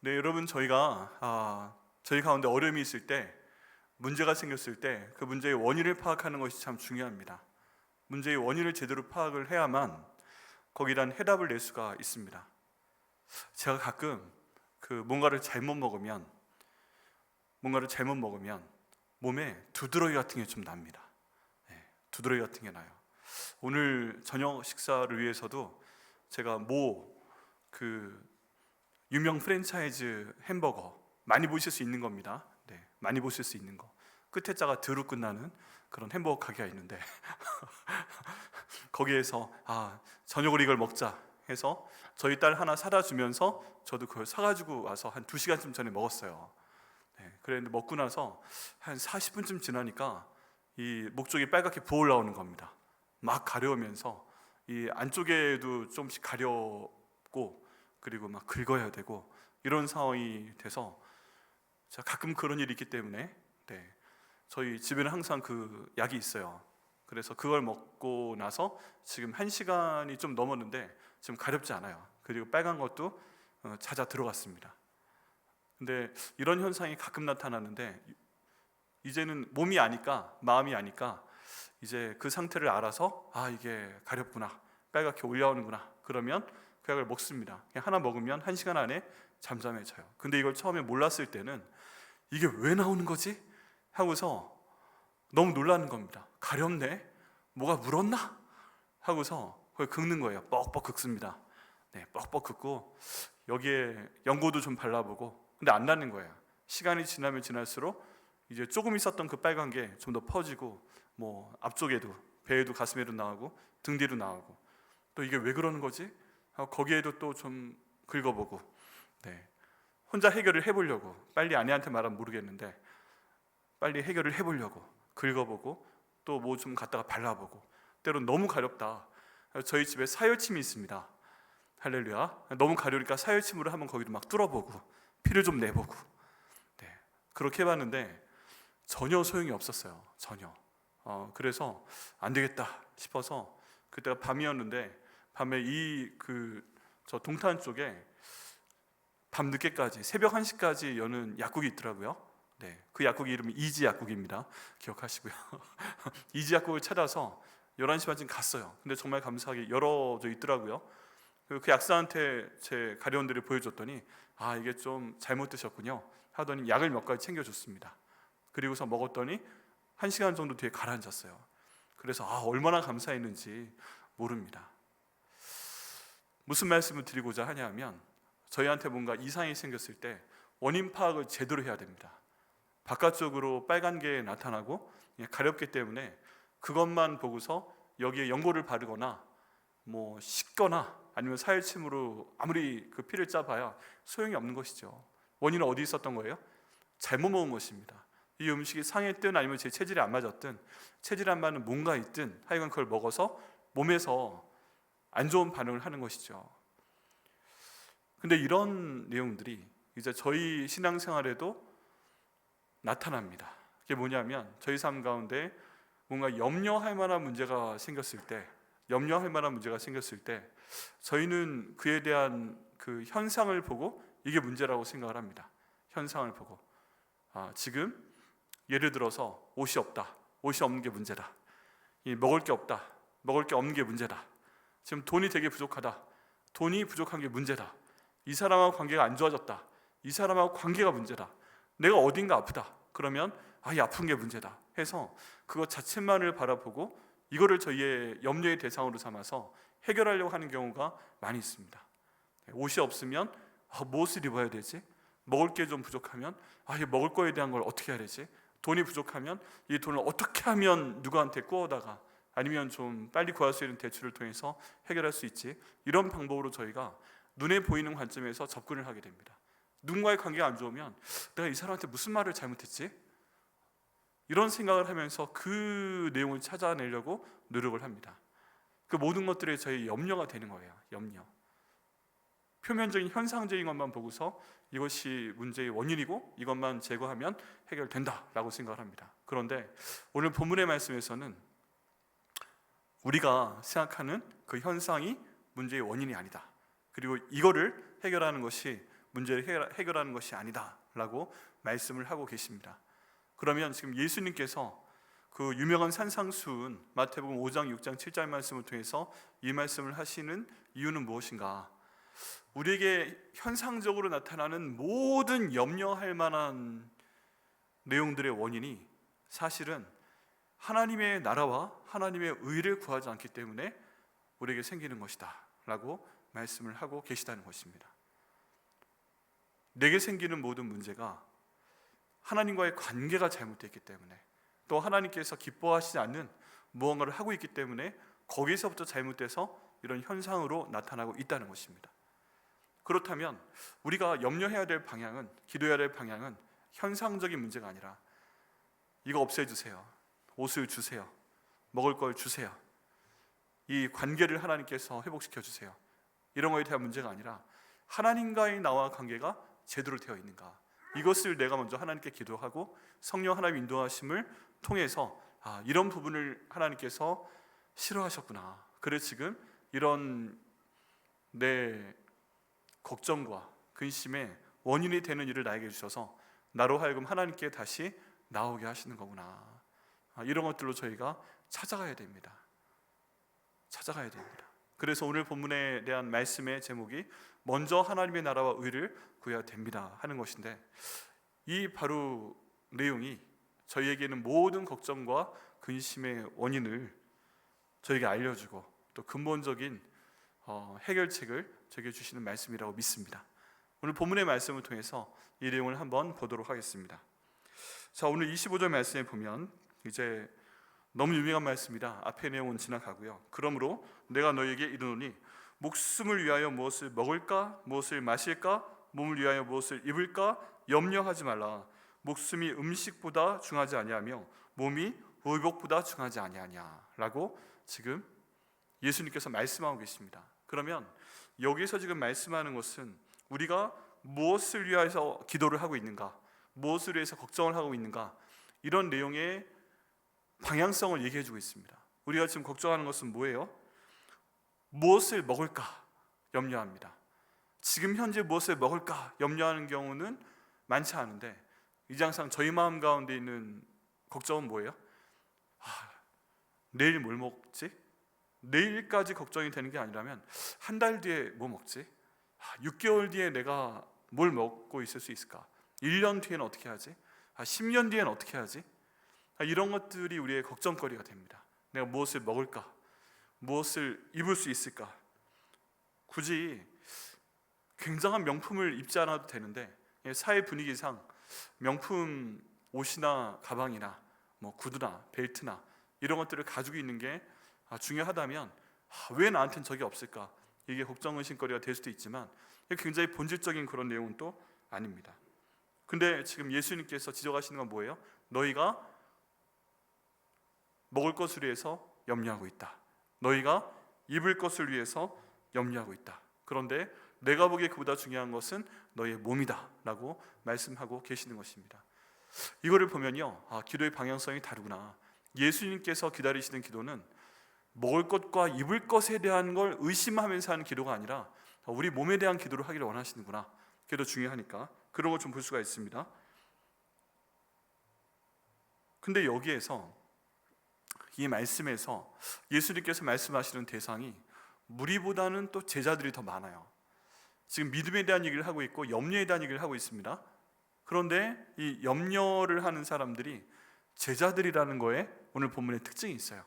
네, 여러분 저희 가운데 어려움이 있을 때, 문제가 생겼을 때 그 문제의 원인을 파악하는 것이 참 중요합니다. 문제의 원인을 제대로 파악을 해야만 거기에 대한 해답을 낼 수가 있습니다. 제가 가끔 뭔가를 잘못 먹으면 몸에 두드러기 같은 게 좀 납니다. 네, 두드러기 같은 게 나요. 오늘 저녁 식사를 위해서도 제가 유명 프랜차이즈 햄버거 많이 보실 수 있는 겁니다. 네, 많이 보실 수 있는 거. 끝에 자가 드로 끝나는 그런 햄버거 가게가 있는데 거기에서 저녁으로 이걸 먹자 해서 저희 딸 하나 사다 주면서 저도 그걸 사가지고 와서 한 2시간쯤 전에 먹었어요. 네, 그랬는데 먹고 나서 한 40분쯤 지나니까 이 목 쪽이 빨갛게 부어 올라오는 겁니다. 막 가려우면서 이 안쪽에도 좀씩 가렵고, 그리고 막 긁어야 되고 이런 상황이 돼서, 제가 가끔 그런 일이 있기 때문에 저희 집에는 항상 그 약이 있어요. 그래서 그걸 먹고 나서 지금 1시간이 좀 넘었는데 지금 가렵지 않아요. 그리고 빨간 것도 잦아 들어갔습니다. 근데 이런 현상이 가끔 나타나는데, 이제는 몸이 아니까, 마음이 아니까 이제 그 상태를 알아서 이게 가렵구나, 빨갛게 올라오는구나, 그러면 그 약을 먹습니다. 그냥 하나 먹으면 1시간 안에 잠잠해져요. 근데 이걸 처음에 몰랐을 때는 이게 왜 나오는 거지? 하고서 너무 놀라는 겁니다. 가렵네? 뭐가 물었나? 하고서 그걸 긁는 거예요. 뻑뻑 긁습니다. 네, 뻑뻑 긁고 여기에 연고도 좀 발라보고, 근데 안 나는 거예요. 시간이 지나면 지날수록 이제 조금 있었던 그 빨간 게 좀 더 퍼지고, 앞쪽에도, 배에도, 가슴에도 나오고 등 뒤로 나오고, 또 이게 왜 그러는 거지? 거기에도 또 좀 긁어보고, 혼자 해결을 해보려고, 빨리 아내한테 말하면 모르겠는데 빨리 해결을 해보려고 긁어보고, 또 뭐 좀 갖다가 발라보고, 때론 너무 가렵다, 저희 집에 사열침이 있습니다. 할렐루야. 너무 가려우니까 사열침으로 한번 거기를 막 뚫어보고 피를 좀 내보고, 그렇게 해봤는데 전혀 소용이 없었어요. 전혀. 그래서 안 되겠다 싶어서, 그때가 밤이었는데 밤에 저 동탄 쪽에 밤늦게까지, 새벽 1시까지 여는 약국이 있더라고요. 그 약국 이름이 이지 약국입니다. 기억하시고요. 이지 약국을 찾아서 11시 반쯤 갔어요. 근데 정말 감사하게 열어져 있더라고요. 그 약사한테 제 가려운 데를 보여줬더니 이게 좀 잘못 드셨군요 하더니 약을 몇 가지 챙겨줬습니다. 그리고서 먹었더니 1시간 정도 뒤에 가라앉았어요. 그래서 얼마나 감사했는지 모릅니다. 무슨 말씀을 드리고자 하냐면, 저희한테 뭔가 이상이 생겼을 때 원인 파악을 제대로 해야 됩니다. 바깥쪽으로 빨간 게 나타나고 가렵기 때문에 그것만 보고서 여기에 연고를 바르거나 씻거나 아니면 사열침으로 아무리 그 피를 짜봐야 소용이 없는 것이죠. 원인은 어디 있었던 거예요? 잘못 먹은 것입니다. 이 음식이 상했든 아니면 제 체질에 안 맞았든, 체질에 안 맞는 뭔가 있든 하여간 그걸 먹어서 몸에서 안 좋은 반응을 하는 것이죠. 근데 이런 내용들이 이제 저희 신앙생활에도 나타납니다. 그게 뭐냐면, 저희 삶 가운데 뭔가 염려할 만한 문제가 생겼을 때, 저희는 그에 대한 그 현상을 보고 이게 문제라고 생각을 합니다. 현상을 보고, 지금 예를 들어서 옷이 없다, 옷이 없는 게 문제다. 먹을 게 없다, 먹을 게 없는 게 문제다. 지금 돈이 되게 부족하다, 돈이 부족한 게 문제다. 이 사람하고 관계가 안 좋아졌다, 이 사람하고 관계가 문제다. 내가 어딘가 아프다, 그러면 이 아픈 게 문제다 해서 그것 자체만을 바라보고 이거를 저희의 염려의 대상으로 삼아서 해결하려고 하는 경우가 많이 있습니다. 옷이 없으면 무엇을 입어야 되지? 먹을 게 좀 부족하면 이 먹을 거에 대한 걸 어떻게 해야 되지? 돈이 부족하면 이 돈을 어떻게 하면 누구한테 꾸어다가, 아니면 좀 빨리 구할 수 있는 대출을 통해서 해결할 수 있지? 이런 방법으로 저희가 눈에 보이는 관점에서 접근을 하게 됩니다. 누군가의 관계가 안 좋으면 내가 이 사람한테 무슨 말을 잘못했지? 이런 생각을 하면서 그 내용을 찾아내려고 노력을 합니다. 그 모든 것들이 저희 염려가 되는 거예요. 염려. 표면적인 현상적인 것만 보고서 이것이 문제의 원인이고 이것만 제거하면 해결된다라고 생각을 합니다. 그런데 오늘 본문의 말씀에서는 우리가 생각하는 그 현상이 문제의 원인이 아니다, 그리고 이거를 해결하는 것이 문제를 해결하는 것이 아니다라고 말씀을 하고 계십니다. 그러면 지금 예수님께서 그 유명한 산상수훈 마태복음 5장, 6장, 7장 말씀을 통해서 이 말씀을 하시는 이유는 무엇인가? 우리에게 현상적으로 나타나는 모든 염려할 만한 내용들의 원인이 사실은 하나님의 나라와 하나님의 의를 구하지 않기 때문에 우리에게 생기는 것이다 라고 말씀을 하고 계시다는 것입니다. 내게 생기는 모든 문제가 하나님과의 관계가 잘못됐기 때문에, 또 하나님께서 기뻐하시지 않는 무언가를 하고 있기 때문에 거기서부터 잘못돼서 이런 현상으로 나타나고 있다는 것입니다. 그렇다면 우리가 염려해야 될 방향은, 기도해야 될 방향은 현상적인 문제가 아니라 이거 없애주세요, 옷을 주세요, 먹을 걸 주세요, 이 관계를 하나님께서 회복시켜 주세요, 이런 거에 대한 문제가 아니라 하나님과의 나와 관계가 제대로 되어 있는가, 이것을 내가 먼저 하나님께 기도하고 성령 하나님 인도하심을 통해서 이런 부분을 하나님께서 싫어하셨구나, 그래 지금 이런 내 걱정과 근심의 원인이 되는 일을 나에게 주셔서 나로 하여금 하나님께 다시 나오게 하시는 거구나, 이런 것들로 저희가 찾아가야 됩니다. 찾아가야 됩니다. 그래서 오늘 본문에 대한 말씀의 제목이 먼저 하나님의 나라와 의를 구해야 됩니다 하는 것인데, 이 바로 내용이 저희에게는 모든 걱정과 근심의 원인을 저에게 알려주고 또 근본적인 해결책을 저에게 주시는 말씀이라고 믿습니다. 오늘 본문의 말씀을 통해서 이 내용을 한번 보도록 하겠습니다. 자, 오늘 25절 말씀에 보면 이제 너무 유명한 말씀이라 앞의 내용은 지나가고요. 그러므로 내가 너희에게 이르노니 목숨을 위하여 무엇을 먹을까, 무엇을 마실까, 몸을 위하여 무엇을 입을까 염려하지 말라. 목숨이 음식보다 중하지 아니하며 몸이 의복보다 중하지 아니하냐라고 지금 예수님께서 말씀하고 계십니다. 그러면 여기서 지금 말씀하는 것은 우리가 무엇을 위해서 기도를 하고 있는가, 무엇을 위해서 걱정을 하고 있는가, 이런 내용의 방향성을 얘기해 주고 있습니다. 우리가 지금 걱정하는 것은 뭐예요? 무엇을 먹을까 염려합니다. 지금 현재 무엇을 먹을까 염려하는 경우는 많지 않은데, 이장상 저희 마음 가운데 있는 걱정은 뭐예요? 내일 뭘 먹지? 내일까지 걱정이 되는 게 아니라면 한 달 뒤에 뭐 먹지? 6개월 뒤에 내가 뭘 먹고 있을 수 있을까? 1년 뒤에는 어떻게 하지? 10년 뒤에는 어떻게 하지? 이런 것들이 우리의 걱정거리가 됩니다. 내가 무엇을 먹을까? 무엇을 입을 수 있을까? 굳이 굉장한 명품을 입지 않아도 되는데, 사회 분위기상 명품 옷이나 가방이나 뭐 구두나 벨트나 이런 것들을 가지고 있는 게 중요하다면 왜 나한테는 저게 없을까? 이게 걱정 의심거리가 될 수도 있지만 굉장히 본질적인 그런 내용은 또 아닙니다. 근데 지금 예수님께서 지적하시는 건 뭐예요? 너희가 먹을 것을 위해서 염려하고 있다. 너희가 입을 것을 위해서 염려하고 있다. 그런데 내가 보기에 그보다 중요한 것은 너희의 몸이다 라고 말씀하고 계시는 것입니다. 이거를 보면요, 기도의 방향성이 다르구나. 예수님께서 기다리시는 기도는 먹을 것과 입을 것에 대한 걸 의심하면서 하는 기도가 아니라 우리 몸에 대한 기도를 하기를 원하시는구나. 그게 더 중요하니까 그런 걸 좀 볼 수가 있습니다. 근데 여기에서 이 말씀에서 예수님께서 말씀하시는 대상이 무리보다는 또 제자들이 더 많아요. 지금 믿음에 대한 얘기를 하고 있고 염려에 대한 얘기를 하고 있습니다. 그런데 이 염려를 하는 사람들이 제자들이라는 거에 오늘 본문의 특징이 있어요.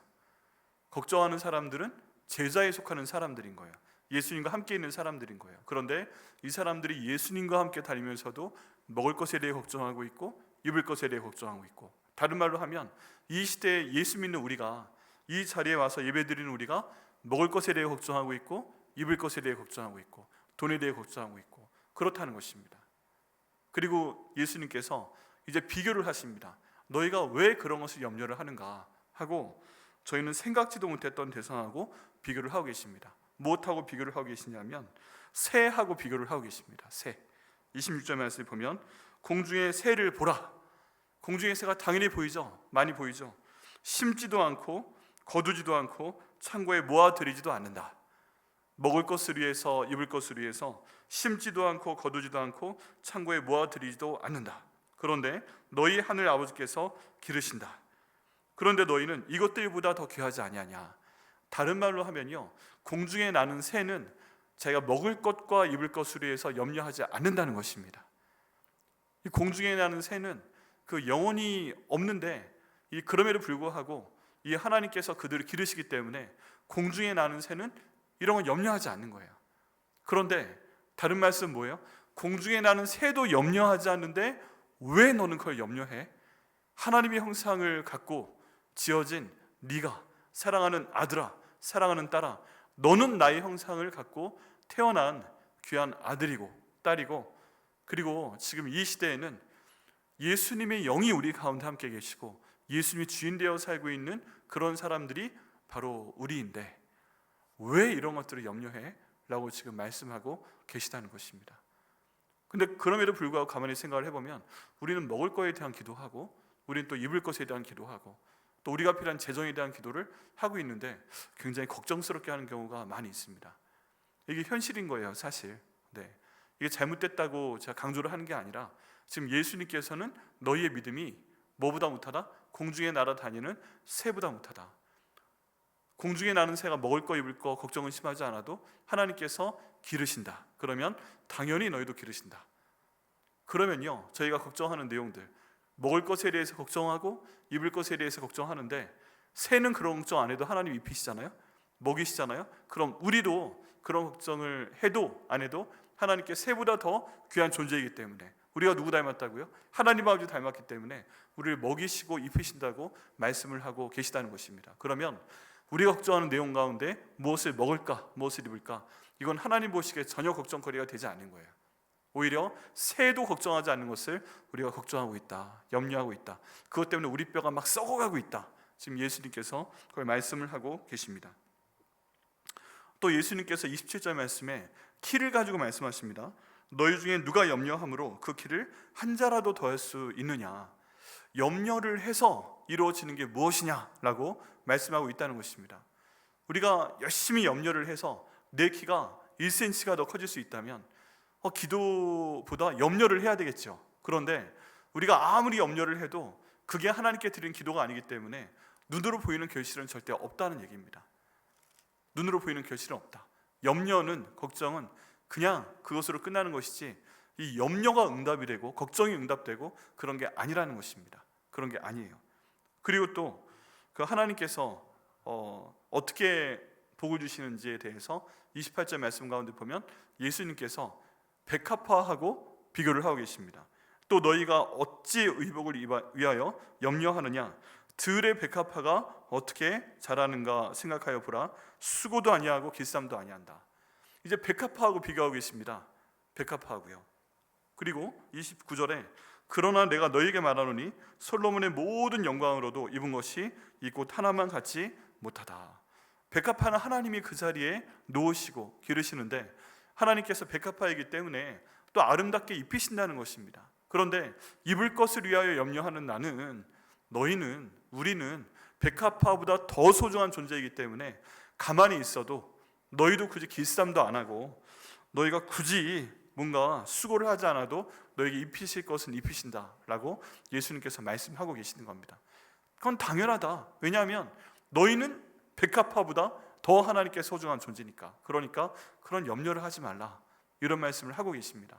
걱정하는 사람들은 제자에 속하는 사람들인 거예요. 예수님과 함께 있는 사람들인 거예요. 그런데 이 사람들이 예수님과 함께 다니면서도 먹을 것에 대해 걱정하고 있고 입을 것에 대해 걱정하고 있고, 다른 말로 하면 이 시대에 예수 믿는 우리가, 이 자리에 와서 예배드리는 우리가 먹을 것에 대해 걱정하고 있고 입을 것에 대해 걱정하고 있고 돈에 대해 걱정하고 있고 그렇다는 것입니다. 그리고 예수님께서 이제 비교를 하십니다. 너희가 왜 그런 것을 염려를 하는가 하고, 저희는 생각지도 못했던 대상하고 비교를 하고 계십니다. 무엇하고 비교를 하고 계시냐면 새하고 비교를 하고 계십니다. 새. 26절 말씀을 보면 공중의 새를 보라. 공중의 새가 당연히 보이죠. 많이 보이죠. 심지도 않고 거두지도 않고 창고에 모아들이지도 않는다. 먹을 것을 위해서 입을 것을 위해서 심지도 않고 거두지도 않고 창고에 모아들이지도 않는다. 그런데 너희 하늘 아버지께서 기르신다. 그런데 너희는 이것들보다 더 귀하지 아니하냐. 다른 말로 하면요, 공중에 나는 새는 자기가 먹을 것과 입을 것을 위해서 염려하지 않는다는 것입니다. 이 공중에 나는 새는 그 영혼이 없는데 그럼에도 불구하고 이 하나님께서 그들을 기르시기 때문에 공중에 나는 새는 이런 건 염려하지 않는 거예요. 그런데 다른 말씀은 뭐예요? 공중에 나는 새도 염려하지 않는데 왜 너는 그걸 염려해? 하나님의 형상을 갖고 지어진 네가 사랑하는 아들아, 사랑하는 딸아, 너는 나의 형상을 갖고 태어난 귀한 아들이고 딸이고, 그리고 지금 이 시대에는 예수님의 영이 우리 가운데 함께 계시고 예수님이 주인 되어 살고 있는 그런 사람들이 바로 우리인데 왜 이런 것들을 염려해? 라고 지금 말씀하고 계시다는 것입니다. 근데 그럼에도 불구하고 가만히 생각을 해보면 우리는 먹을 거에 대한 기도하고 우리는 또 입을 것에 대한 기도하고 또 우리가 필요한 재정에 대한 기도를 하고 있는데 굉장히 걱정스럽게 하는 경우가 많이 있습니다. 이게 현실인 거예요, 사실. 네. 이게 잘못됐다고 제가 강조를 하는 게 아니라 지금 예수님께서는 너희의 믿음이 뭐보다 못하다? 공중에 날아다니는 새보다 못하다. 공중에 나는 새가 먹을 거 입을 거 걱정은 심하지 않아도 하나님께서 기르신다. 그러면 당연히 너희도 기르신다. 그러면요, 저희가 걱정하는 내용들, 먹을 것에 대해서 걱정하고 입을 것에 대해서 걱정하는데 새는 그런 걱정 안 해도 하나님 입히시잖아요. 먹이시잖아요. 그럼 우리도 그런 걱정을 해도 안 해도 하나님께 새보다 더 귀한 존재이기 때문에, 우리가 누구 닮았다고요? 하나님 아버지 닮았기 때문에 우리를 먹이시고 입히신다고 말씀을 하고 계시다는 것입니다. 그러면 우리가 걱정하는 내용 가운데 무엇을 먹을까, 무엇을 입을까, 이건 하나님 보시기에 전혀 걱정거리가 되지 않는 거예요. 오히려 새도 걱정하지 않는 것을 우리가 걱정하고 있다, 염려하고 있다. 그것 때문에 우리 뼈가 막 썩어가고 있다. 지금 예수님께서 그걸 말씀을 하고 계십니다. 또 예수님께서 27절 말씀에 키를 가지고 말씀하십니다. 너희 중에 누가 염려함으로 그 키를 한 자라도 더할 수 있느냐. 염려를 해서 이루어지는 게 무엇이냐라고 말씀하고 있다는 것입니다. 우리가 열심히 염려를 해서 내 키가 1cm가 더 커질 수 있다면 기도보다 염려를 해야 되겠죠. 그런데 우리가 아무리 염려를 해도 그게 하나님께 드린 기도가 아니기 때문에 눈으로 보이는 결실은 절대 없다는 얘기입니다. 눈으로 보이는 결실은 없다. 염려는, 걱정은 그냥 그것으로 끝나는 것이지 이 염려가 응답이 되고 걱정이 응답되고 그런 게 아니라는 것입니다. 그런 게 아니에요. 그리고 또 그 하나님께서 어떻게 복을 주시는지에 대해서 28절 말씀 가운데 보면 예수님께서 백합화하고 비교를 하고 계십니다. 또 너희가 어찌 의복을 위하여 염려하느냐. 들의 백합화가 어떻게 자라는가 생각하여 보라. 수고도 아니하고 길쌈도 아니한다. 이제 백합화하고 비교하고 계십니다. 백합화하고요. 그리고 29절에 그러나 내가 너희에게 말하노니 솔로몬의 모든 영광으로도 입은 것이 이 꽃 하나만 같지 못하다. 백합화는 하나님이 그 자리에 놓으시고 기르시는데 하나님께서 백합화이기 때문에 또 아름답게 입히신다는 것입니다. 그런데 입을 것을 위하여 염려하는 나는, 너희는, 우리는 백합화보다 더 소중한 존재이기 때문에 가만히 있어도 너희도 굳이 길쌈도 안 하고 너희가 굳이 뭔가 수고를 하지 않아도 너에게 입히실 것은 입히신다라고 예수님께서 말씀하고 계시는 겁니다. 그건 당연하다. 왜냐하면 너희는 백합화보다 더 하나님께 소중한 존재니까. 그러니까 그런 염려를 하지 말라, 이런 말씀을 하고 계십니다.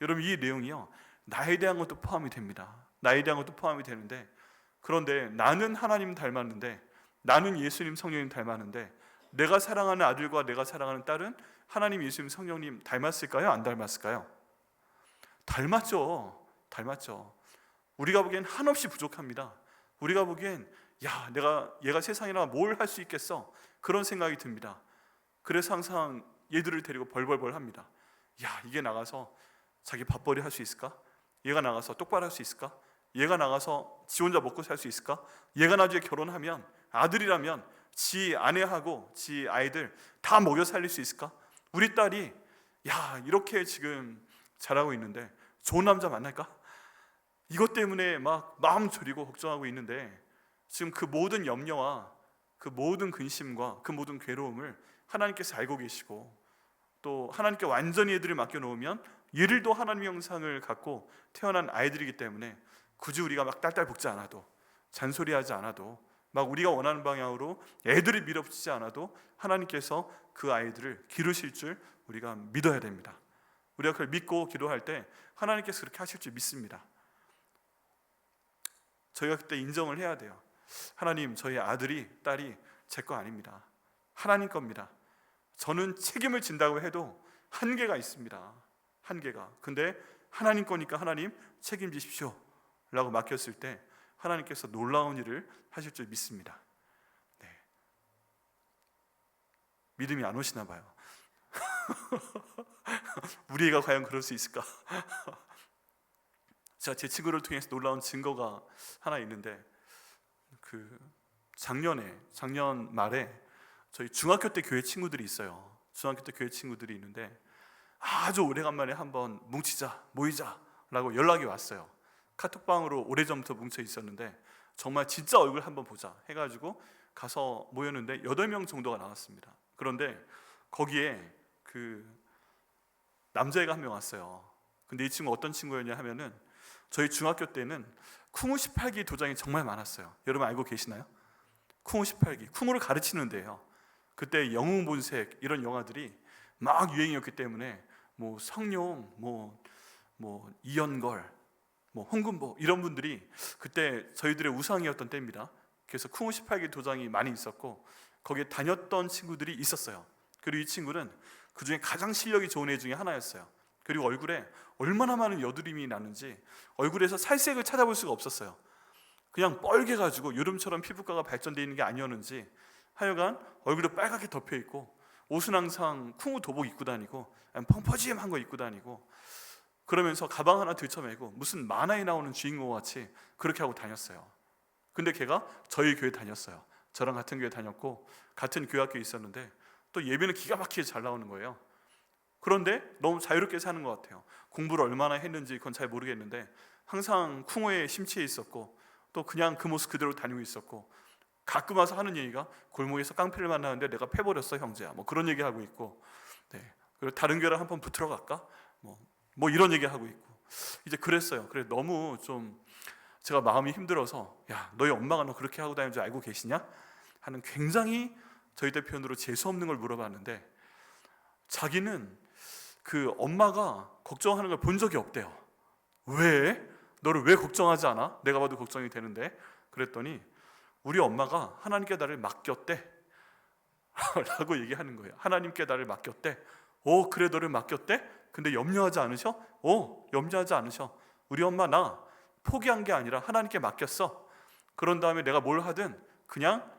여러분, 이 내용이요, 나에 대한 것도 포함이 됩니다. 나에 대한 것도 포함이 되는데, 그런데 나는 하나님 닮았는데, 나는 예수님 성령님 닮았는데, 내가 사랑하는 아들과 내가 사랑하는 딸은 하나님 예수님 성령님 닮았을까요? 안 닮았을까요? 닮았죠. 닮았죠. 우리가 보기엔 한없이 부족합니다. 우리가 보기엔 얘가 세상이나 뭘 할 수 있겠어, 그런 생각이 듭니다. 그래서 항상 얘들을 데리고 벌벌벌 합니다. 이게 나가서 자기 밥벌이 할 수 있을까? 얘가 나가서 똑바로 할 수 있을까? 얘가 나가서 지 혼자 먹고 살 수 있을까? 얘가 나중에 결혼하면, 아들이라면 지 아내하고 지 아이들 다 먹여 살릴 수 있을까? 우리 딸이 이렇게 지금 잘하고 있는데 좋은 남자 만날까? 이것 때문에 막 마음 졸이고 걱정하고 있는데 지금 그 모든 염려와 그 모든 근심과 그 모든 괴로움을 하나님께서 알고 계시고, 또 하나님께 완전히 애들을 맡겨놓으면 얘들도 하나님의 형상을 갖고 태어난 아이들이기 때문에 굳이 우리가 막 딸딸 볶지 않아도, 잔소리하지 않아도, 막 우리가 원하는 방향으로 애들이 밀어붙이지 않아도 하나님께서 그 아이들을 기르실 줄 우리가 믿어야 됩니다. 우리가 그걸 믿고 기도할 때 하나님께서 그렇게 하실 줄 믿습니다. 저희가 그때 인정을 해야 돼요. 하나님, 저희 아들이, 딸이 제 거 아닙니다. 하나님 겁니다. 저는 책임을 진다고 해도 한계가 있습니다. 한계가. 근데 하나님 거니까 하나님 책임지십시오 라고 맡겼을 때 하나님께서 놀라운 일을 하실 줄 믿습니다. 네. 믿음이 안 오시나 봐요. 우리 애가 과연 그럴 수 있을까? 제가 제 친구를 통해서 놀라운 증거가 하나 있는데, 작년 말에 저희 중학교 때 교회 친구들이 있어요. 중학교 때 교회 친구들이 있는데 아주 오래간만에 한번 모이자 라고 연락이 왔어요. 카톡방으로 오래전부터 뭉쳐 있었는데 정말 진짜 얼굴 한번 보자 해가지고 가서 모였는데 8명 정도가 나왔습니다. 그런데 거기에 남자애가 한 명 왔어요. 근데 이 친구 어떤 친구였냐 하면은, 저희 중학교 때는 쿵우 18기 도장이 정말 많았어요. 여러분 알고 계시나요? 쿵우 18기, 쿵우를 가르치는 데예요. 그때 영웅본색 이런 영화들이 막 유행이었기 때문에 뭐 성룡, 이연걸, 홍금보 이런 분들이 그때 저희들의 우상이었던 때입니다. 그래서 쿵우 18기 도장이 많이 있었고 거기에 다녔던 친구들이 있었어요. 그리고 이 친구는 그 중에 가장 실력이 좋은 애 중에 하나였어요. 그리고 얼굴에 얼마나 많은 여드름이 나는지 얼굴에서 살색을 찾아볼 수가 없었어요. 그냥 뻘개가지고 여름처럼 피부과가 발전되어 있는 게 아니었는지 하여간 얼굴에 빨갛게 덮여있고, 옷은 항상 쿵우 도복 입고 다니고 펑퍼짐한 거 입고 다니고, 그러면서 가방 하나 들쳐매고 무슨 만화에 나오는 주인공같이 그렇게 하고 다녔어요. 근데 걔가 저희 교회 다녔어요. 저랑 같은 교회 다녔고 같은 교회학교에 있었는데 또 예배는 기가 막히게 잘 나오는 거예요. 그런데 너무 자유롭게 사는 것 같아요. 공부를 얼마나 했는지 그건 잘 모르겠는데 항상 쿵우에 심취해 있었고, 또 그냥 그 모습 그대로 다니고 있었고, 가끔 와서 하는 얘기가 골목에서 깡패를 만나는데 내가 패버렸어 형제야, 그런 얘기하고 있고, 네. 그리고 다른 교회를 한번 붙으러 갈까? 뭐 이런 얘기하고 있고, 이제 그랬어요. 그래 너무 좀 제가 마음이 힘들어서, 야, 너희 엄마가 너 그렇게 하고 다니는 줄 알고 계시냐? 하는 굉장히 저희 때 표현으로 재수 없는 걸 물어봤는데, 자기는 그 엄마가 걱정하는 걸 본 적이 없대요. 왜? 너를 왜 걱정하지 않아? 내가 봐도 걱정이 되는데. 그랬더니 우리 엄마가 하나님께 나를 맡겼대 라고 얘기하는 거예요. 하나님께 나를 맡겼대. 오, 그래, 너를 맡겼대? 근데 염려하지 않으셔? 오, 염려하지 않으셔. 우리 엄마 나 포기한 게 아니라 하나님께 맡겼어. 그런 다음에 내가 뭘 하든 그냥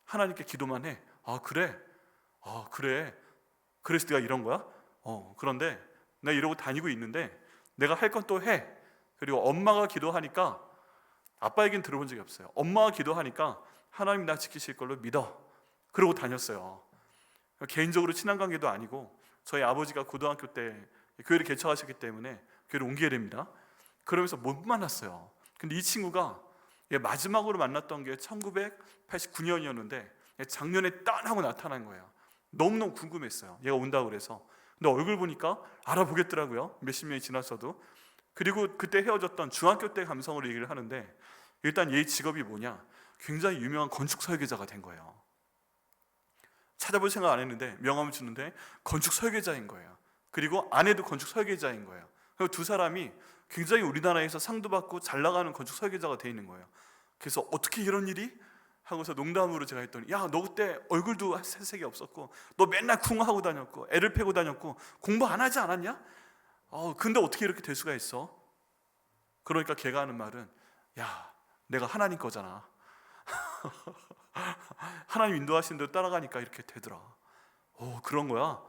하나님께 기도만 해. 아, 그래? 아, 그래. 그래서 내가 이런 거야? 그런데 내가 이러고 다니고 있는데 내가 할 건 또 해. 그리고 엄마가 기도하니까, 아빠 얘기는 들어본 적이 없어요. 엄마가 기도하니까 하나님 나 지키실 걸로 믿어. 그러고 다녔어요. 개인적으로 친한 관계도 아니고, 저희 아버지가 고등학교 때 교회를 개척하셨기 때문에 교회를 옮기게 됩니다. 그러면서 못 만났어요. 근데 이 친구가 마지막으로 만났던 게 1989년이었는데 작년에 딴 하고 나타난 거예요. 너무너무 궁금했어요. 얘가 온다고 그래서. 근데 얼굴 보니까 알아보겠더라고요. 몇십 년이 지났어도. 그리고 그때 헤어졌던 중학교 때 감성으로 얘기를 하는데, 일단 얘 직업이 뭐냐? 굉장히 유명한 건축 설계자가 된 거예요. 찾아볼 생각 안 했는데 명함을 주는데 건축 설계자인 거예요. 그리고 아내도 건축 설계자인 거예요. 그리고 두 사람이 굉장히 우리나라에서 상도 받고 잘 나가는 건축 설계자가 돼 있는 거예요. 그래서 어떻게 이런 일이? 하고서 농담으로 제가 했더니, 야, 너 그때 얼굴도 색이 없었고 너 맨날 쿵하고 다녔고 애를 패고 다녔고 공부 안 하지 않았냐? 근데 어떻게 이렇게 될 수가 있어? 그러니까 걔가 하는 말은, 야, 내가 하나님 거잖아. 하나님 인도하시는 대로 따라가니까 이렇게 되더라. 그런 거야?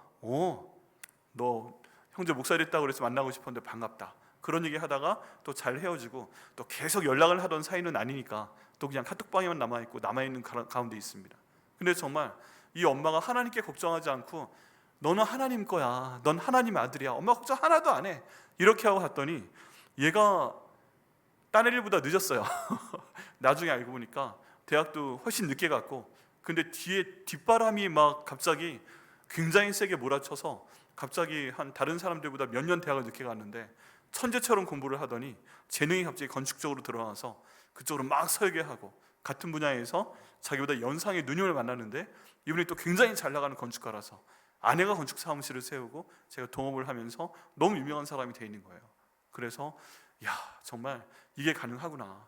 너 형제 목사님 됐다고 그래서 만나고 싶었는데 반갑다. 그런 얘기 하다가 또 잘 헤어지고, 또 계속 연락을 하던 사이는 아니니까 또 그냥 카톡방에만 남아있는 가운데 있습니다. 근데 정말 이 엄마가 하나님께 걱정하지 않고, 너는 하나님 거야, 넌 하나님 아들이야, 엄마 걱정 하나도 안 해, 이렇게 하고 갔더니 얘가 딴 애들보다 늦었어요. 나중에 알고 보니까 대학도 훨씬 늦게 갔고, 근데 뒤에 뒷바람이 막 갑자기 굉장히 세게 몰아쳐서 갑자기 한 다른 사람들보다 몇 년 대학을 늦게 갔는데 천재처럼 공부를 하더니 재능이 갑자기 건축적으로 드러나서 그쪽으로 막 설계하고, 같은 분야에서 자기보다 연상의 누님을 만났는데 이분이 또 굉장히 잘 나가는 건축가라서 아내가 건축 사무실을 세우고 제가 동업을 하면서 너무 유명한 사람이 돼 있는 거예요. 그래서 야, 정말 이게 가능하구나.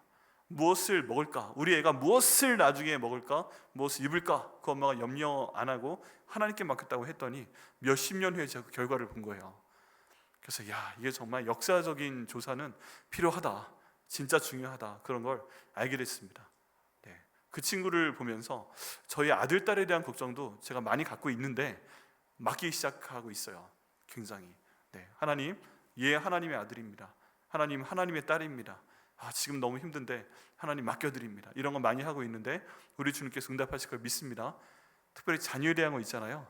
무엇을 먹을까? 우리 애가 무엇을 나중에 먹을까? 무엇을 입을까? 그 엄마가 염려 안 하고 하나님께 맡겼다고 했더니 몇십 년 후에 제가 그 결과를 본 거예요. 그래서 야, 이게 정말 역사적인 조사는 필요하다, 진짜 중요하다, 그런 걸 알게 됐습니다. 네. 그 친구를 보면서 저희 아들, 딸에 대한 걱정도 제가 많이 갖고 있는데 맡기기 시작하고 있어요. 굉장히. 네. 하나님, 얘 하나님의 아들입니다. 하나님, 하나님의 딸입니다. 지금 너무 힘든데 하나님 맡겨드립니다. 이런 거 많이 하고 있는데 우리 주님께서 응답하실 걸 믿습니다. 특별히 자녀에 대한 거 있잖아요.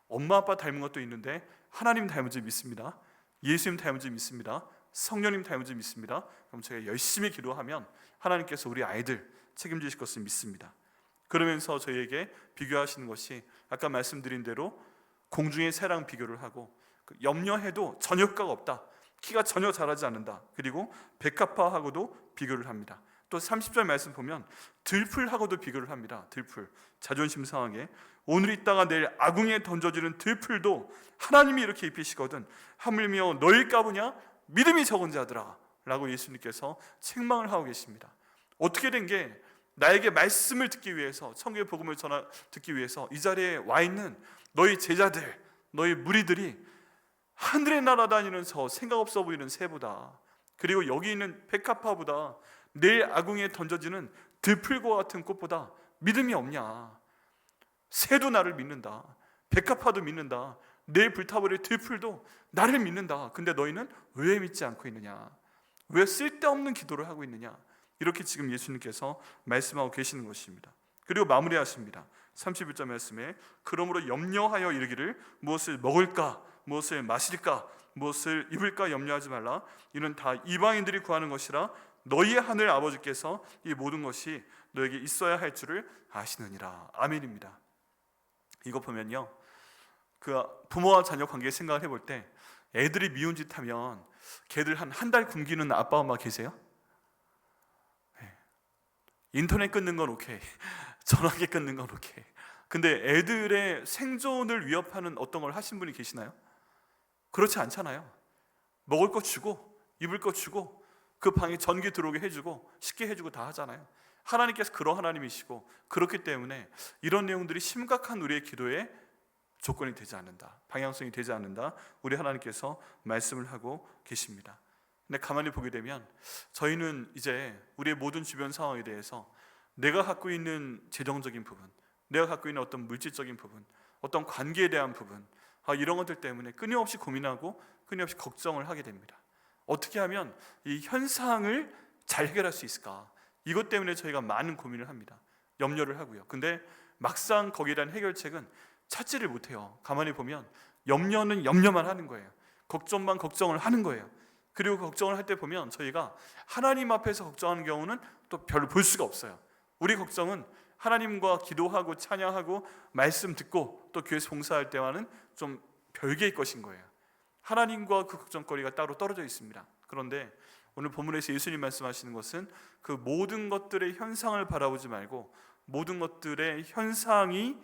엄마 아빠 닮은 것도 있는데 하나님 닮은 줄 믿습니다. 예수님 닮은 줄 믿습니다. 성령님 닮은 줄 믿습니다. 그럼 제가 열심히 기도하면 하나님께서 우리 아이들 책임지실 것을 믿습니다. 그러면서 저희에게 비교하시는 것이 아까 말씀드린 대로 공중의 새랑 비교를 하고, 염려해도 전혀 효과가 없다, 키가 전혀 자라지 않는다, 그리고 백합화하고도 비교를 합니다. 또 30절 말씀 보면 들풀하고도 비교를 합니다. 들풀, 자존심 상하게 오늘 있다가 내일 아궁이에 던져지는 들풀도 하나님이 이렇게 입히시거든 하물며 너희 까부냐 믿음이 적은 자들아 라고 예수님께서 책망을 하고 계십니다. 어떻게 된 게, 나에게 말씀을 듣기 위해서, 천국의 복음을 듣기 위해서 이 자리에 와 있는 너희 제자들, 너희 무리들이 하늘에 날아다니면서 생각 없어 보이는 새보다, 그리고 여기 있는 백합화보다, 내일 아궁이에 던져지는 들풀과 같은 꽃보다 믿음이 없냐? 새도 나를 믿는다, 백합화도 믿는다, 내일 불타버릴 들풀도 나를 믿는다. 근데 너희는 왜 믿지 않고 있느냐? 왜 쓸데없는 기도를 하고 있느냐? 이렇게 지금 예수님께서 말씀하고 계시는 것입니다. 그리고 마무리하십니다. 31절 말씀에 그러므로 염려하여 이르기를 무엇을 먹을까, 무엇을 마실까, 무엇을 입을까 염려하지 말라. 이는 다 이방인들이 구하는 것이라 너희의 하늘 아버지께서 이 모든 것이 너에게 있어야 할 줄을 아시느니라. 아멘입니다. 이거 보면요, 그 부모와 자녀 관계 생각을 해볼 때 애들이 미운 짓 하면 걔들 한 달 굶기는 아빠 엄마 계세요? 네. 인터넷 끊는 건 오케이, 전화기 끊는 건 오케이. 근데 애들의 생존을 위협하는 어떤 걸 하신 분이 계시나요? 그렇지 않잖아요. 먹을 거 주고 입을 거 주고 그 방에 전기 들어오게 해주고 씻게 해주고 다 하잖아요. 하나님께서 그런 하나님이시고, 그렇기 때문에 이런 내용들이 심각한 우리의 기도에 조건이 되지 않는다, 방향성이 되지 않는다, 우리 하나님께서 말씀을 하고 계십니다. 근데 가만히 보게 되면 저희는 이제 우리의 모든 주변 상황에 대해서 내가 갖고 있는 재정적인 부분, 내가 갖고 있는 어떤 물질적인 부분, 어떤 관계에 대한 부분, 이런 것들 때문에 끊임없이 고민하고 끊임없이 걱정을 하게 됩니다. 어떻게 하면 이 현상을 잘 해결할 수 있을까? 이것 때문에 저희가 많은 고민을 합니다. 염려를 하고요. 근데 막상 거기에 대한 해결책은 찾지를 못해요. 가만히 보면 염려는 염려만 하는 거예요. 걱정만 걱정을 하는 거예요. 그리고 걱정을 할 때 보면 저희가 하나님 앞에서 걱정하는 경우는 또 별로 볼 수가 없어요. 우리 걱정은 하나님과 기도하고 찬양하고 말씀 듣고 또 교회에서 봉사할 때와는 좀 별개의 것인 거예요. 하나님과 그 걱정거리가 따로 떨어져 있습니다. 그런데 오늘 본문에서 예수님 말씀하시는 것은 그 모든 것들의 현상을 바라보지 말고 모든 것들의 현상이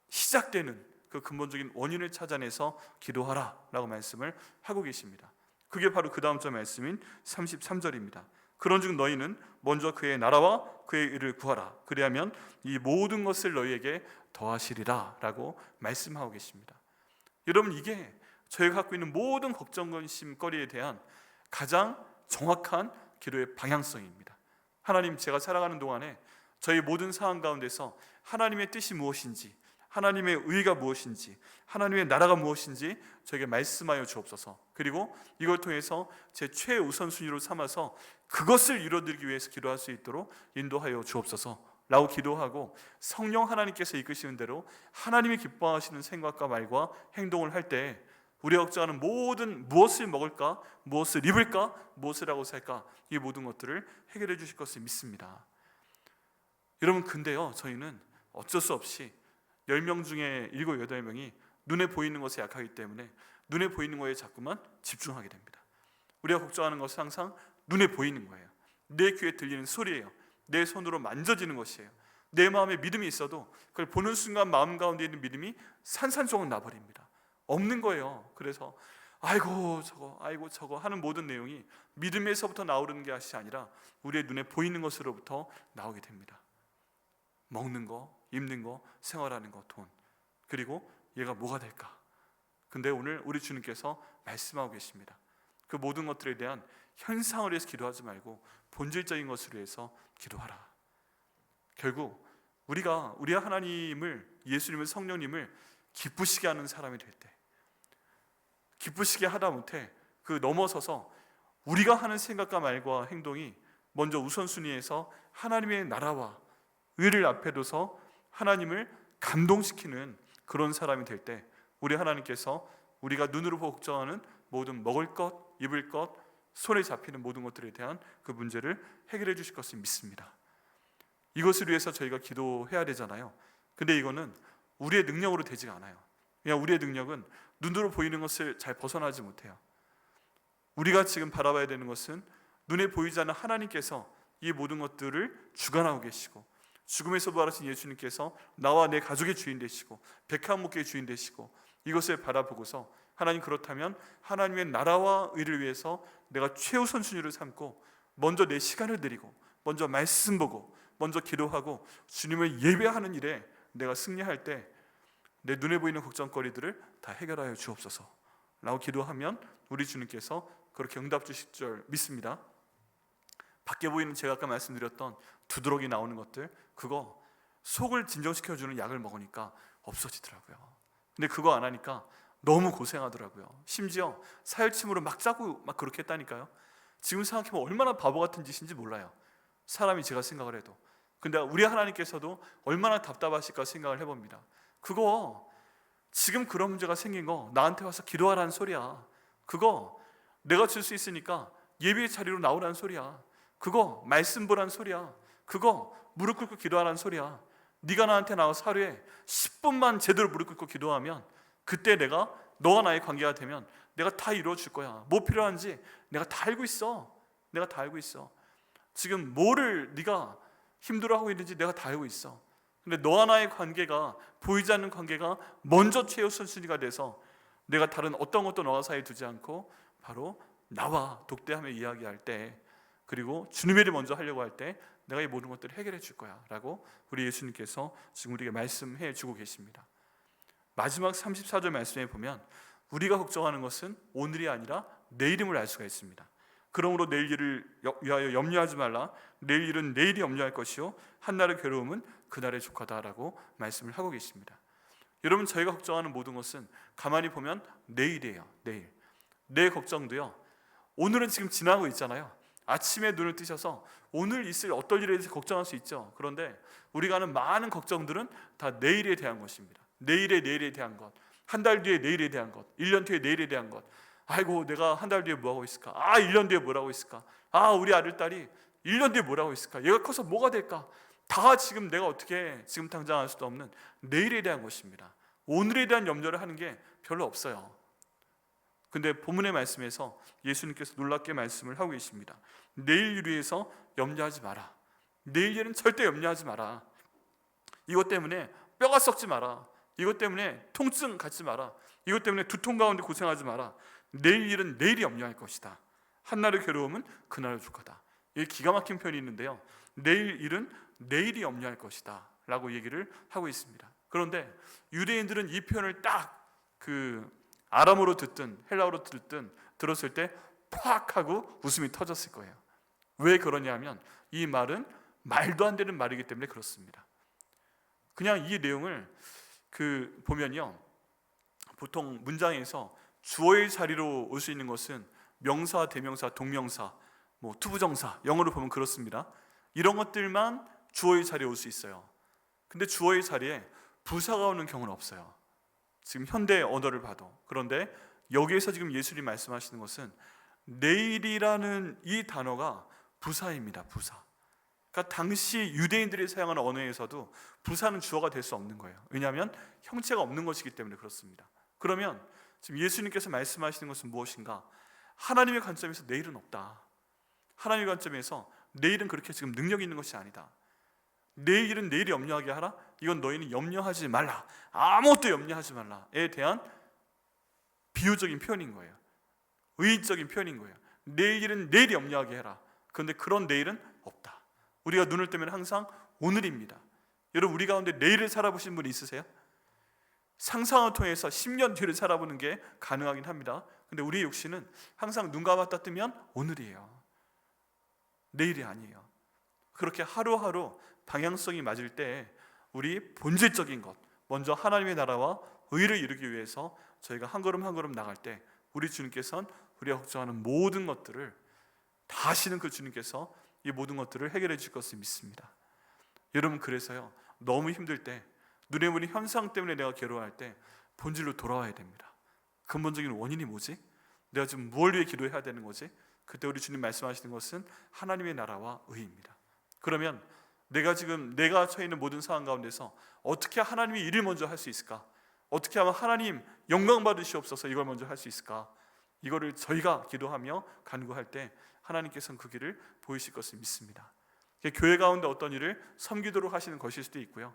시작되는 그 근본적인 원인을 찾아내서 기도하라 라고 말씀을 하고 계십니다. 그게 바로 그 다음 절 말씀인 33절입니다. 그런즉 너희는 먼저 그의 나라와 그의 의를 구하라. 그리하면 이 모든 것을 너희에게 더하시리라 라고 말씀하고 계십니다. 여러분, 이게 저희가 갖고 있는 모든 걱정, 근심거리에 대한 가장 정확한 기도의 방향성입니다. 하나님, 제가 살아가는 동안에 저희 모든 상황 가운데서 하나님의 뜻이 무엇인지, 하나님의 의가 무엇인지, 하나님의 나라가 무엇인지 저에게 말씀하여 주옵소서. 그리고 이걸 통해서 제 최우선순위로 삼아서 그것을 이루어드리기 위해서 기도할 수 있도록 인도하여 주옵소서 라고 기도하고, 성령 하나님께서 이끄시는 대로 하나님이 기뻐하시는 생각과 말과 행동을 할 때 우리가 걱정하는 모든 무엇을 먹을까, 무엇을 입을까, 무엇을 하고 살까, 이 모든 것들을 해결해 주실 것을 믿습니다. 여러분, 근데요, 저희는 어쩔 수 없이 10명 중에 7, 8명이 눈에 보이는 것에 약하기 때문에 눈에 보이는 거에 자꾸만 집중하게 됩니다. 우리가 걱정하는 것은 항상 눈에 보이는 거예요. 내 귀에 들리는 소리예요. 내 손으로 만져지는 것이에요. 내 마음에 믿음이 있어도 그걸 보는 순간 마음 가운데 있는 믿음이 산산조각 나버립니다. 없는 거예요. 그래서 아이고 저거 하는 모든 내용이 믿음에서부터 나오는 것이 아니라 우리의 눈에 보이는 것으로부터 나오게 됩니다. 먹는 거, 입는 거, 생활하는 거, 돈. 그리고 얘가 뭐가 될까? 근데 오늘 우리 주님께서 말씀하고 계십니다. 그 모든 것들에 대한 현상을 위해서 기도하지 말고 본질적인 것을 위해서 기도하라. 결국 우리가 하나님을, 예수님을, 성령님을 기쁘시게 하는 사람이 될 때, 기쁘시게 하다 못해 그 넘어서서 우리가 하는 생각과 말과 행동이 먼저 우선순위에서 하나님의 나라와 의를 앞에 둬서 하나님을 감동시키는 그런 사람이 될 때, 우리 하나님께서 우리가 눈으로 보고 걱정하는 모든 먹을 것, 입을 것, 손에 잡히는 모든 것들에 대한 그 문제를 해결해 주실 것을 믿습니다. 이것을 위해서 저희가 기도해야 되잖아요. 근데 이거는 우리의 능력으로 되지가 않아요. 그냥 우리의 능력은 눈으로 보이는 것을 잘 벗어나지 못해요. 우리가 지금 바라봐야 되는 것은 눈에 보이지 않는 하나님께서 이 모든 것들을 주관하고 계시고, 죽음에서 부활하신 예수님께서 나와 내 가족의 주인 되시고 백한 목회의 주인 되시고, 이것을 바라보고서 하나님, 그렇다면 하나님의 나라와 의를 위해서 내가 최우선 순위를 삼고 먼저 내 시간을 드리고 먼저 말씀 보고 먼저 기도하고 주님을 예배하는 일에 내가 승리할 때 내 눈에 보이는 걱정거리들을 다 해결하여 주옵소서 라고 기도하면 우리 주님께서 그렇게 응답 주실 줄 믿습니다. 밖에 보이는 제가 아까 말씀드렸던 두드러기 나오는 것들, 그거 속을 진정시켜주는 약을 먹으니까 없어지더라고요. 근데 그거 안 하니까 너무 고생하더라고요. 심지어 사혈침으로 막 짜고 막 그렇게 했다니까요. 지금 생각해보면 얼마나 바보 같은 짓인지 몰라요. 사람이 제가 생각을 해도. 근데 우리 하나님께서도 얼마나 답답하실까 생각을 해봅니다. 그거 지금 그런 문제가 생긴 거 나한테 와서 기도하라는 소리야. 그거 내가 줄 수 있으니까 예배의 자리로 나오라는 소리야. 그거 말씀 보라는 소리야. 그거 무릎 꿇고 기도하라는 소리야. 네가 나한테 나와서 하루에 10분만 제대로 무릎 꿇고 기도하면 그때 내가 너와 나의 관계가 되면 내가 다 이루어 줄 거야. 뭐 필요한지 내가 다 알고 있어. 내가 다 알고 있어. 지금 뭐를 네가 힘들어하고 있는지 내가 다 알고 있어. 근데 너와 나의 관계가, 보이지 않는 관계가 먼저 최우선순위가 돼서 내가 다른 어떤 것도 너와 사이에 두지 않고 바로 나와 독대하며 이야기할 때, 그리고 주님의 일을 먼저 하려고 할 때 내가 이 모든 것들을 해결해 줄 거야 라고 우리 예수님께서 지금 우리에게 말씀해 주고 계십니다. 마지막 34절 말씀에 보면 우리가 걱정하는 것은 오늘이 아니라 내일임을 알 수가 있습니다. 그러므로 내일 일을 위하여 염려하지 말라. 내일 일은 내일이 염려할 것이요 한날의 괴로움은 그날의 족하다라고 말씀을 하고 계십니다. 여러분, 저희가 걱정하는 모든 것은 가만히 보면 내일이에요. 내일. 내 걱정도요, 오늘은 지금 지나고 있잖아요. 아침에 눈을 뜨셔서 오늘 있을 어떤 일에 대해서 걱정할 수 있죠. 그런데 우리가 하는 많은 걱정들은 다 내일에 대한 것입니다. 내일에 대한 것, 한 달 뒤에 내일에 대한 것, 1년 뒤에 내일에 대한 것. 아이고, 내가 한 달 뒤에 뭐하고 있을까? 1년 뒤에 뭐라고 있을까? 우리 아들, 딸이 1년 뒤에 뭐라고 있을까? 얘가 커서 뭐가 될까? 다 지금 내가 어떻게 지금 당장 할 수도 없는 내일에 대한 것입니다. 오늘에 대한 염려를 하는 게 별로 없어요. 근데 본문의 말씀에서 예수님께서 놀랍게 말씀을 하고 계십니다. 내일 일을 위해서 염려하지 마라. 내일 일은 절대 염려하지 마라. 이것 때문에 뼈가 썩지 마라. 이것 때문에 통증 갖지 마라. 이것 때문에 두통 가운데 고생하지 마라. 내일 일은 내일이 염려할 것이다. 한날의 괴로움은 그날의 족하다. 이게 기가 막힌 표현이 있는데요, 내일 일은 내일이 염려할 것이다 라고 얘기를 하고 있습니다. 그런데 유대인들은 이 표현을 딱 아람어로 듣든 헬라어로 듣든 들었을 때 팍 하고 웃음이 터졌을 거예요. 왜 그러냐면 이 말은 말도 안 되는 말이기 때문에 그렇습니다. 그냥 이 내용을 보면요, 보통 문장에서 주어의 자리로 올 수 있는 것은 명사, 대명사, 동명사, 투부정사, 영어로 보면 그렇습니다. 이런 것들만 주어의 자리에 올 수 있어요. 근데 주어의 자리에 부사가 오는 경우는 없어요. 지금 현대 언어를 봐도. 그런데 여기에서 지금 예수님이 말씀하시는 것은 내일이라는 이 단어가 부사입니다. 부사. 그러니까 당시 유대인들이 사용하는 언어에서도 부사는 주어가 될 수 없는 거예요. 왜냐하면 형체가 없는 것이기 때문에 그렇습니다. 그러면 지금 예수님께서 말씀하시는 것은 무엇인가? 하나님의 관점에서 내일은 없다. 하나님의 관점에서 내일은 그렇게 지금 능력이 있는 것이 아니다. 내일은 내일이 염려하게 하라. 이건 너희는 염려하지 말라. 아무것도 염려하지 말라에 대한 비유적인 표현인 거예요. 의의적인 표현인 거예요. 내일은 내일이 염려하게 해라. 그런데 그런 내일은 없다. 우리가 눈을 뜨면 항상 오늘입니다. 여러분, 우리 가운데 내일을 살아보신 분이 있으세요? 상상을 통해서 10년 뒤를 살아보는 게 가능하긴 합니다. 근데 우리의 육신은 항상 눈 감았다 뜨면 오늘이에요. 내일이 아니에요. 그렇게 하루하루 방향성이 맞을 때 우리 본질적인 것, 먼저 하나님의 나라와 의를 이루기 위해서 저희가 한 걸음 한 걸음 나갈 때 우리 주님께서는 우리가 걱정하는 모든 것들을 다 하시는 그 주님께서 이 모든 것들을 해결해 줄 것을 믿습니다. 여러분, 그래서요, 너무 힘들 때, 눈에 보이는 현상 때문에 내가 괴로워할 때 본질로 돌아와야 됩니다. 근본적인 원인이 뭐지? 내가 지금 무엇을 위해 기도해야 되는 거지? 그때 우리 주님 말씀하시는 것은 하나님의 나라와 의입니다. 그러면 내가 처해 있는 모든 상황 가운데서 어떻게 하나님의 일을 먼저 할 수 있을까? 어떻게 하면 하나님 영광 받으시옵소서 이걸 먼저 할 수 있을까? 이거를 저희가 기도하며 간구할 때 하나님께서는 그 길을 보이실 것을 믿습니다. 교회 가운데 어떤 일을 섬기도록 하시는 것일 수도 있고요,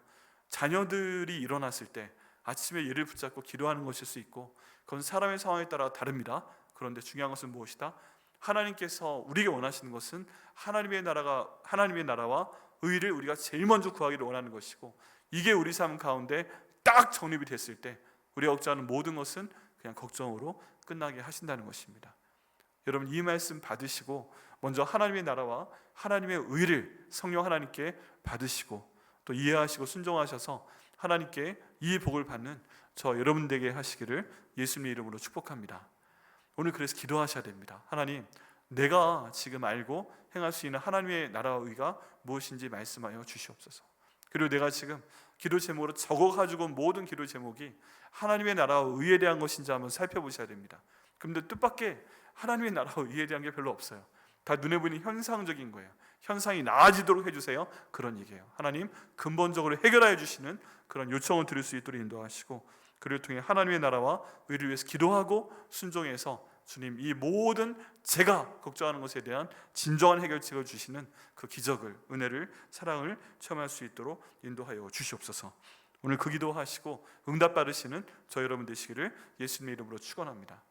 자녀들이 일어났을 때 아침에 얘를 붙잡고 기도하는 것일 수 있고, 그건 사람의 상황에 따라 다릅니다. 그런데 중요한 것은 무엇이다? 하나님께서 우리에게 원하시는 것은 하나님의 나라와 의를 우리가 제일 먼저 구하기를 원하는 것이고, 이게 우리 삶 가운데 딱 정립이 됐을 때 우리가 걱정하는 모든 것은 그냥 걱정으로 끝나게 하신다는 것입니다. 여러분, 이 말씀 받으시고 먼저 하나님의 나라와 하나님의 의를 성령 하나님께 받으시고 또 이해하시고 순종하셔서 하나님께 이 복을 받는 저 여러분 되게 하시기를 예수님의 이름으로 축복합니다. 오늘 그래서 기도하셔야 됩니다. 하나님, 내가 지금 알고 행할 수 있는 하나님의 나라와 의가 무엇인지 말씀하여 주시옵소서. 그리고 내가 지금 기도 제목으로 적어가지고 모든 기도 제목이 하나님의 나라와 의에 대한 것인지 한번 살펴보셔야 됩니다. 그런데 뜻밖의 하나님의 나라와 의에 대한 게 별로 없어요. 다 눈에 보이는 현상적인 거예요. 현상이 나아지도록 해주세요, 그런 얘기예요. 하나님, 근본적으로 해결해 주시는 그런 요청을 드릴 수 있도록 인도하시고, 그를 통해 하나님의 나라와 의를 위해서 기도하고 순종해서 주님, 이 모든 제가 걱정하는 것에 대한 진정한 해결책을 주시는 그 기적을, 은혜를, 사랑을 체험할 수 있도록 인도하여 주시옵소서. 오늘 그 기도하시고 응답 받으시는 저 여러분 되시기를 예수님의 이름으로 축원합니다.